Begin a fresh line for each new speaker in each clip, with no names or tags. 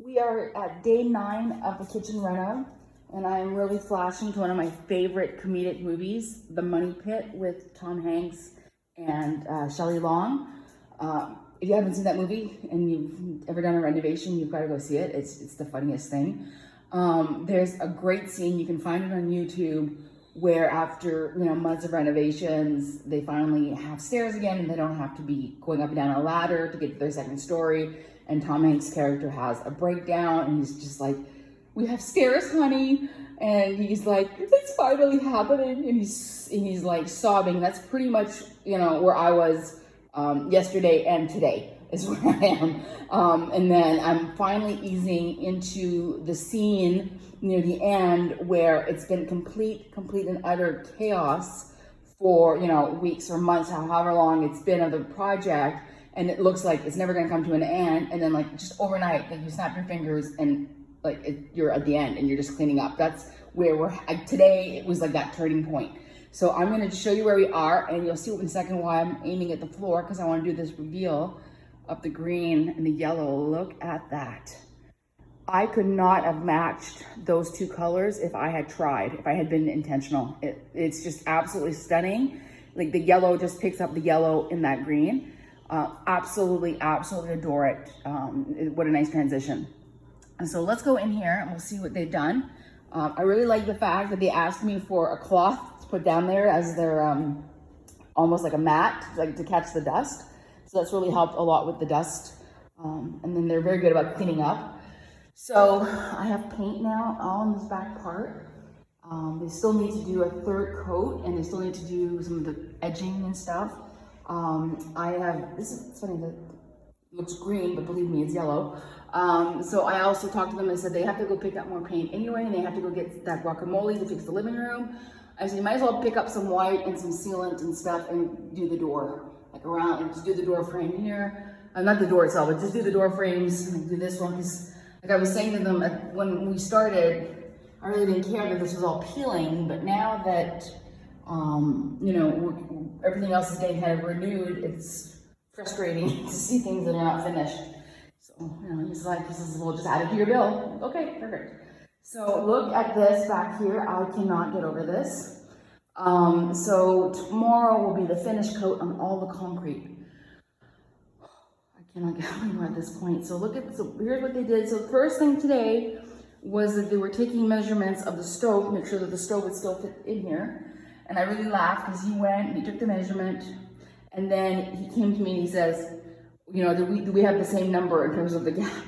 We are at day 9 of the kitchen reno, and I am really flashing to one of my favorite comedic movies, The Money Pit, with Tom Hanks and Shelley Long. If you haven't seen that movie and you've ever done a renovation, you've got to go see it. It's the funniest thing. There's a great scene, you can find it on YouTube, where after months of renovations, they finally have stairs again and they don't have to be going up and down a ladder to get to their second story. And Tom Hanks' character has a breakdown and he's just like, "We have stairs, honey." And he's like, "It's finally happening." And he's like sobbing. That's pretty much, where I was yesterday and today is where I am. And then I'm finally easing into the scene near the end where it's been complete and utter chaos for, weeks or months, however long it's been of the project. And it looks like it's never going to come to an end. And then just overnight, you snap your fingers and you're at the end and you're just cleaning up. That's where today it was like that turning point. So I'm going to show you where we are, and you'll see in a second why I'm aiming at the floor, because I want to do this reveal of the green and the yellow. Look at that. I could not have matched those two colors if I had tried, if I had been intentional. It's just absolutely stunning. Like the yellow just picks up the yellow in that green. Absolutely adore it. What a nice transition. And so let's go in here and we'll see what they've done. I really like the fact that they asked me for a cloth to put down there as their almost like a mat, to catch the dust. So that's really helped a lot with the dust. And then they're very good about cleaning up. So I have paint now all in this back part. They still need to do a third coat, and they still need to do some of the edging and stuff. This is funny, that looks green, but believe me, it's yellow. So I also talked to them and said they have to go pick up more paint anyway, and they have to go get that guacamole to fix the living room. I said, you might as well pick up some white and some sealant and stuff and do the door, around, and just do the door frame here. Not the door itself, but just do the door frames and do this one, because I was saying to them when we started, I really didn't care that this was all peeling, but now that everything else is getting kind of renewed, it's frustrating to see things that are not finished. So, he's like, "We'll just add it to your bill." Okay, perfect. So look at this back here. I cannot get over this. So tomorrow will be the finish coat on all the concrete. I cannot get over at this point. So here's what they did. So the first thing today was that they were taking measurements of the stove to make sure that the stove would still fit in here. And I really laughed because he went and he took the measurement, and then he came to me and he says, do we have the same number in terms of the gap?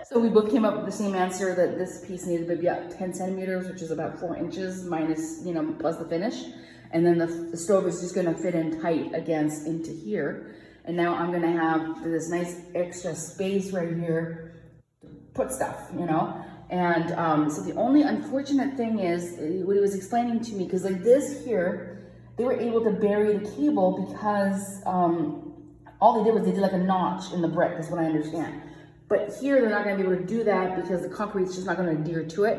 So we both came up with the same answer, that this piece needed to be about 10 centimeters, which is about 4 inches minus, plus the finish. And then the stove is just gonna fit in tight into here. And now I'm gonna have this nice extra space right here to put stuff, And so the only unfortunate thing is what he was explaining to me, because this here, they were able to bury the cable because all they did was they did a notch in the brick, is what I understand. But here they're not going to be able to do that because the concrete's just not going to adhere to it.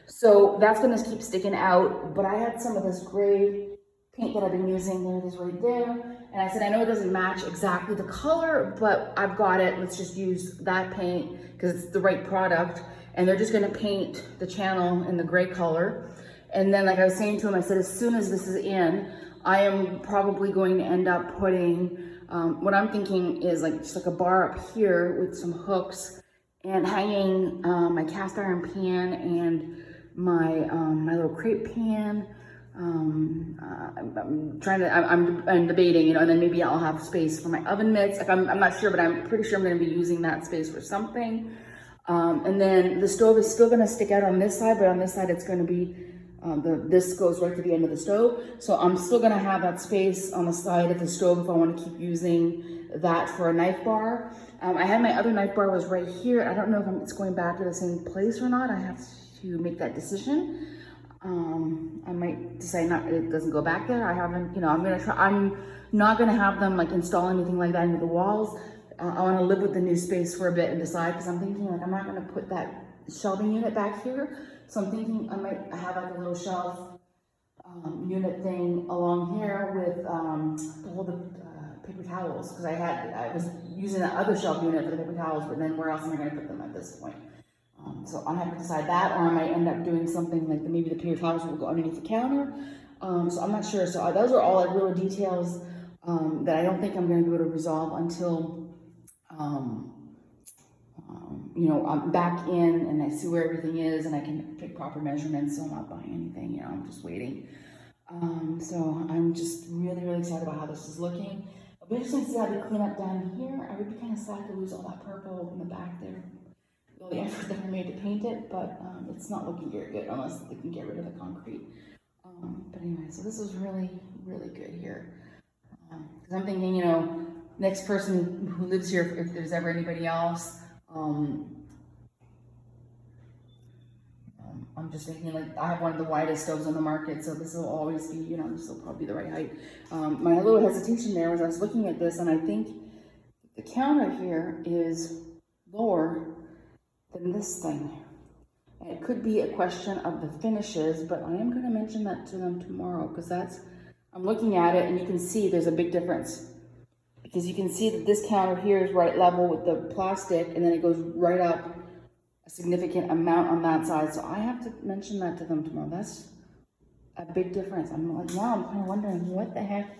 So that's going to keep sticking out. But I had some of this gray paint that I've been using. There it is right there. And I said, I know it doesn't match exactly the color, but I've got it. Let's just use that paint because it's the right product. And they're just going to paint the channel in the gray color. And then, like I was saying to him, I said, as soon as this is in, I am probably going to end up putting, what I'm thinking is just a bar up here with some hooks and hanging my cast iron pan and my little crepe pan. I'm debating, and then maybe I'll have space for my oven mitts. I'm not sure, but I'm pretty sure I'm going to be using that space for something. And then the stove is still going to stick out on this side, but on this side it's going to be, this goes right to the end of the stove. So I'm still going to have that space on the side of the stove if I want to keep using that for a knife bar. I had my other knife bar was right here. I don't know if it's going back to the same place or not. I have to make that decision. I might decide it doesn't go back there. I haven't, I'm going to try. I'm not going to have them install anything like that into the walls. I want to live with the new space for a bit and decide, because I'm thinking I'm not going to put that shelving unit back here. So I'm thinking I might have a little shelf unit thing along here with to hold the paper towels, because I was using that other shelf unit for the paper towels, but then where else am I going to put them at this point? So I have to decide that, or I might end up doing something like maybe the paper towels will go underneath the counter. So I'm not sure. So those are all like little details that I don't think I'm going to be able to resolve until you know, I'm back in and I see where everything is and I can take proper measurements, so I'm not buying anything, you know, I'm just waiting. So I'm just really, really excited about how this is looking. It'll be interesting to see how they clean up down here. I would be kind of sad to lose all that purple in the back there. All the effort that I made to paint it, but it's not looking very good unless they can get rid of the concrete. But anyway, so this is really, really good here. Because I'm thinking, you know, next person who lives here, if there's ever anybody else, I'm just thinking, like, I have one of the widest stoves on the market, so this will always be, you know, this will probably be the right height. My little hesitation there was I was looking at this, and I think the counter here is lower than this thing. And it could be a question of the finishes, but I am going to mention that to them tomorrow, because I'm looking at it and you can see there's a big difference. Because you can see that this counter here is right level with the plastic, and then it goes right up a significant amount on that side. So I have to mention that to them tomorrow. That's a big difference. I'm like, now I'm kind of wondering what the heck,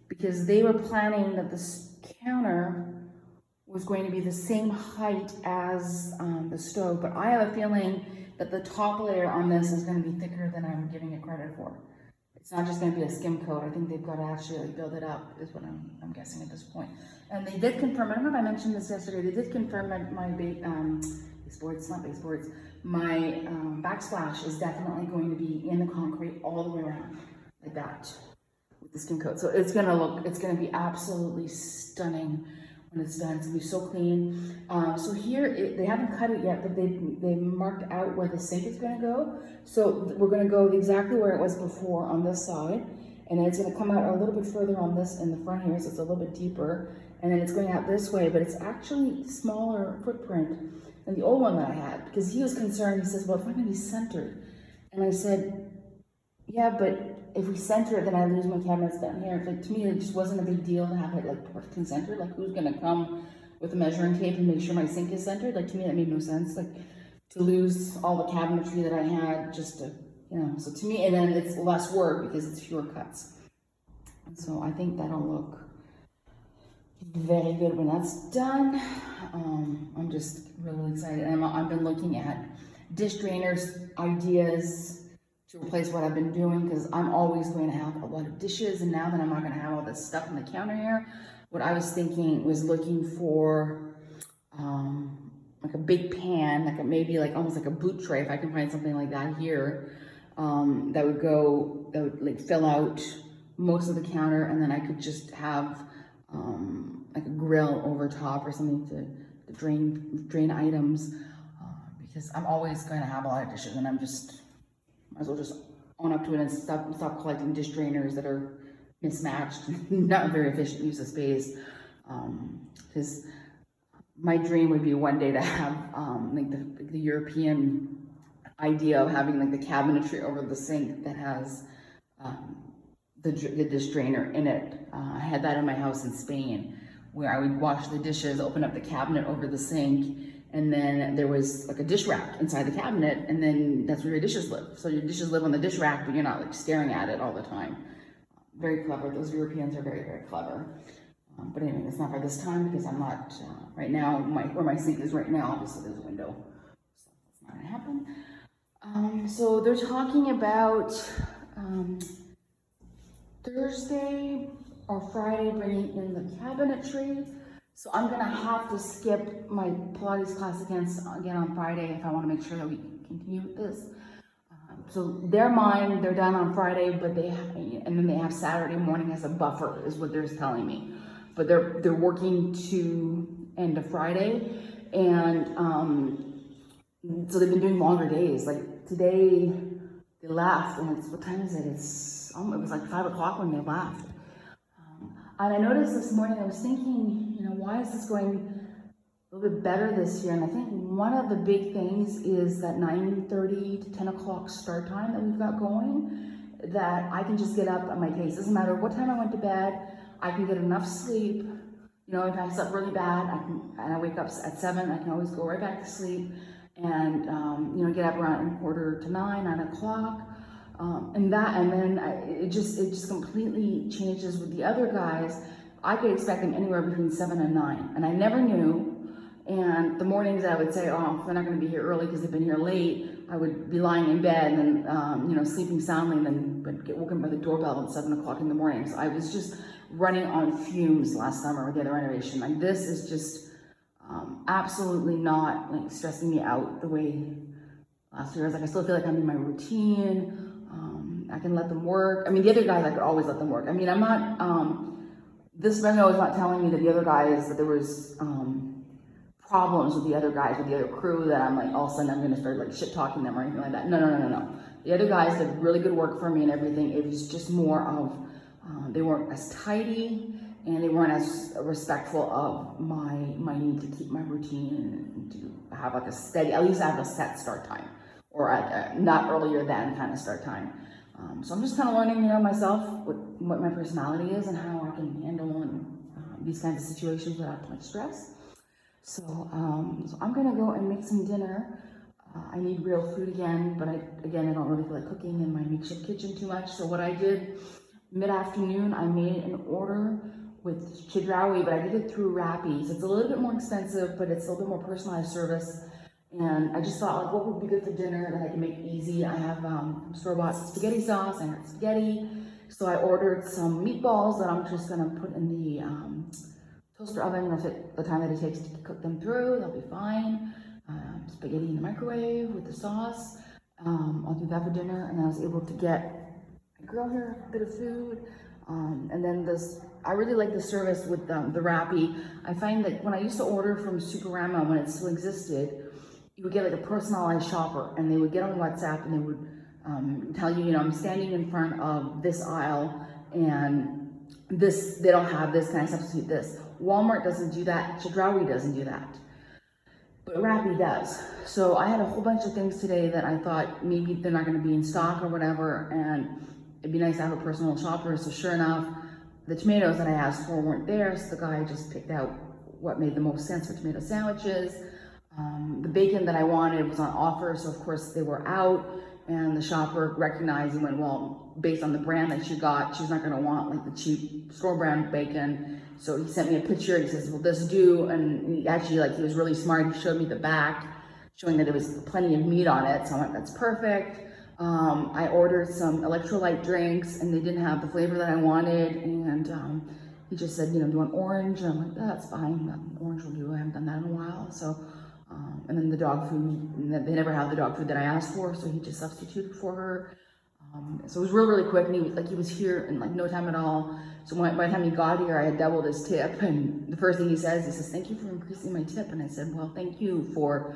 because they were planning that this counter was going to be the same height as the stove, but I have a feeling that the top layer on this is going to be thicker than I'm giving it credit for. It's not just going to be a skim coat. I think they've got to actually like build it up, is what I'm guessing at this point. And they did confirm, I don't know if I mentioned this yesterday, they did confirm that my my backsplash is definitely going to be in the concrete all the way around, like that, with the skim coat. So it's going to be absolutely stunning when it's done. It's going to be so clean. So here, they haven't cut it yet, but they marked out where the sink is going to go. So we're going to go exactly where it was before on this side, and then it's going to come out a little bit further on this in the front here, so it's a little bit deeper, and then it's going out this way, but it's actually smaller footprint than the old one that I had, because he was concerned. He says, well, it's not going to be centered. And I said, yeah, but if we center it, then I lose my cabinets down here. Like, to me, it just wasn't a big deal to have it like perfectly centered. Like, who's gonna come with a measuring tape and make sure my sink is centered? Like, to me, that made no sense. Like, to lose all the cabinetry that I had just to, you know. So to me, and then it's less work because it's fewer cuts. And so I think that'll look very good when that's done. I'm just really excited. And I've been looking at dish drainers ideas to replace what I've been doing, because I'm always going to have a lot of dishes, and now that I'm not going to have all this stuff on the counter here, what I was thinking was looking for like a big pan, like maybe like almost like a boot tray, if I can find something like that here, that would like fill out most of the counter, and then I could just have like a grill over top or something to drain items, because I'm always going to have a lot of dishes, and I'm just might as well just own up to it and stop collecting dish drainers that are mismatched, not very efficient use of space. Because my dream would be one day to have like the European idea of having like the cabinetry over the sink that has the dish drainer in it. I had that in my house in Spain, where I would wash the dishes, open up the cabinet over the sink, and then there was like a dish rack inside the cabinet, and then that's where your dishes live. So your dishes live on the dish rack, but you're not like staring at it all the time. Very clever. Those Europeans are very, very clever. But anyway, it's not for this time, because I'm not, right now, where my sink is right now, obviously there's a window. So that's not gonna happen. So they're talking about Thursday or Friday bringing in the cabinetry. So I'm gonna have to skip my Pilates class again on Friday if I want to make sure that we can continue with this. So they're done on Friday, but and then they have Saturday morning as a buffer, is what they're telling me. But they're working to end of Friday, and so they've been doing longer days. Like today, they left, and what time is it? It was like 5 o'clock when they left. And I noticed this morning, I was thinking, you know, why is this going a little bit better this year? And I think one of the big things is that 9:30 to 10 o'clock start time that we've got going, that I can just get up at my pace. Doesn't matter what time I went to bed. I can get enough sleep. You know, if I slept really bad, and I wake up at 7, I can always go right back to sleep and, you know, get up around 8:45 to 9 o'clock. And then it just completely changes with the other guys. I could expect them anywhere between 7 and 9, and I never knew. And the mornings I would say, oh, they're not going to be here early because they've been here late. I would be lying in bed and then, you know, sleeping soundly, and then would get woken by the doorbell at 7 o'clock in the morning. So I was just running on fumes last summer with the other renovation. Like, this is just absolutely not like stressing me out the way last year. I was like, I still feel like I'm in my routine. I can let them work. I mean, the other guys, I could always let them work. I mean, I'm not, this memo is not telling me that the other guys, that there was problems with the other guys, with the other crew, that I'm like, all of a sudden I'm gonna start like shit talking them or anything like that. No. The other guys did really good work for me and everything. It was just more of, they weren't as tidy and they weren't as respectful of my need to keep my routine and to have like a steady, at least have a set start time, or not earlier than kind of start time. So I'm just kind of learning, you know, myself, what my personality is and how I can handle these kinds of situations without too much stress. So I'm gonna go and make some dinner. I need real food again, but I don't really feel like cooking in my makeshift kitchen too much. So what I did mid-afternoon, I made an order with chedraui, but I did it through Rappi. So it's a little bit more expensive, but it's a little bit more personalized service. And I just thought, like, what would be good for dinner that I can make easy? I have store-bought spaghetti sauce. I had spaghetti. So I ordered some meatballs that I'm just gonna put in the toaster oven. That's the time that it takes to cook them through. They'll be fine. Spaghetti in the microwave with the sauce. I'll do that for dinner. And I was able to get a girl here a bit of food. And then I really like the service with the Rappi. I find that when I used to order from Superama, when it still existed, you would get like a personalized shopper, and they would get on WhatsApp and they would tell you, you know, I'm standing in front of this aisle and this, they don't have this, can I substitute this? Walmart doesn't do that, Chedraui doesn't do that, but Rappi does. So I had a whole bunch of things today that I thought maybe they're not gonna be in stock or whatever, and it'd be nice to have a personal shopper. So sure enough, the tomatoes that I asked for weren't there, so the guy just picked out what made the most sense for tomato sandwiches. The bacon that I wanted was on offer, so of course they were out, and the shopper recognized and went, well, based on the brand that she got, she's not gonna want like the cheap store brand bacon. So he sent me a picture, he says, will this do? And he actually, like, he was really smart, he showed me the back, showing that there was plenty of meat on it, so I'm like, that's perfect. I ordered some electrolyte drinks, and they didn't have the flavor that I wanted, and he just said, you know, do you want orange? And I'm like, that's fine, orange will do, I haven't done that in a while. So, and then the dog food, they never have the dog food that I asked for, so he just substituted for her. So it was really quick, and he was here in like no time at all. So by the time he got here, I had doubled his tip, and the first thing he says, thank you for increasing my tip. And I said, well, thank you for,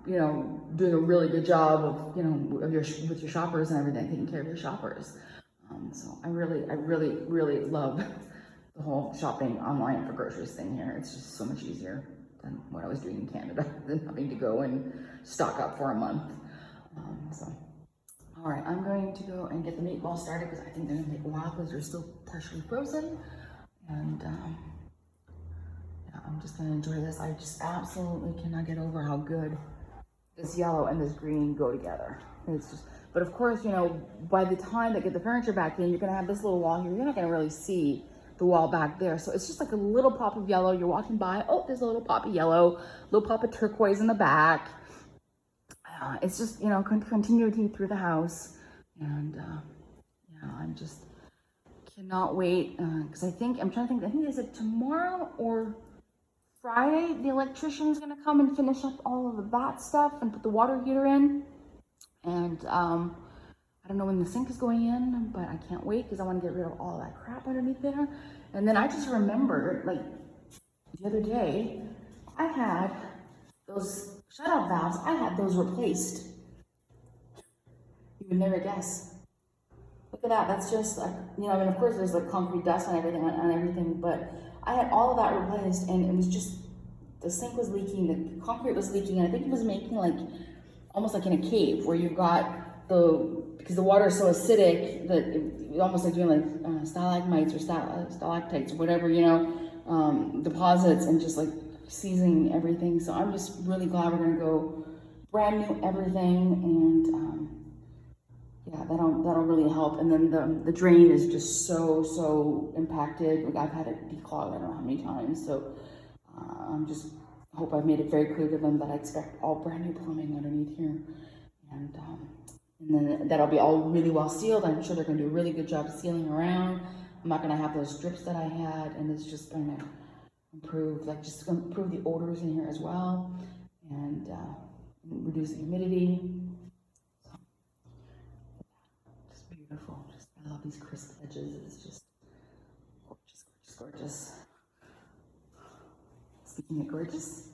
you know, doing a really good job of, you know, with your shoppers and everything, taking care of your shoppers. So I really love the whole shopping online for groceries thing here. It's just so much easier than what I was doing in Canada, than having to go and stock up for a month. All right, I'm going to go and get the meatballs started because I think they're gonna take a while because they're still partially frozen. And yeah, I'm just gonna enjoy this. I just absolutely cannot get over how good this yellow and this green go together. It's just, but of course, you know, by the time they get the furniture back in, you're gonna have this little wall here. You're not gonna really see the wall back there. So it's just like a little pop of yellow. You're walking by, oh, there's a little pop of yellow, little pop of turquoise in the back. It's just, you know, continuity through the house. And yeah, I'm just cannot wait. Because I'm trying to think, I think they said tomorrow or Friday, the electrician is going to come and finish up all of that stuff and put the water heater in. And I don't know when the sink is going in, but I can't wait because I want to get rid of all that crap underneath there. And then I just remembered, like, the other day, I had those shut-off valves, I had those replaced. You would never guess. Look at that, that's just like, you know, I mean, of course there's like concrete dust and everything, but I had all of that replaced, and it was just, the sink was leaking, the concrete was leaking, and I think it was making like, almost like in a cave where you've got because the water is so acidic that it's almost like doing like stalagmites or stalactites or whatever, deposits, and just like seizing everything. So I'm just really glad we're gonna go brand new everything, and yeah, that'll really help. And then the drain is just so impacted. Like, I've had it declog I don't know how many times. So I'm just hope I've made it very clear to them that I expect all brand new plumbing underneath here, and then that'll be all really well sealed. I'm sure they're gonna do a really good job sealing around. I'm not gonna have those drips that I had, and it's just gonna improve the odors in here as well, and reduce the humidity. Beautiful. I love these crisp edges. It's just gorgeous. Speaking of gorgeous,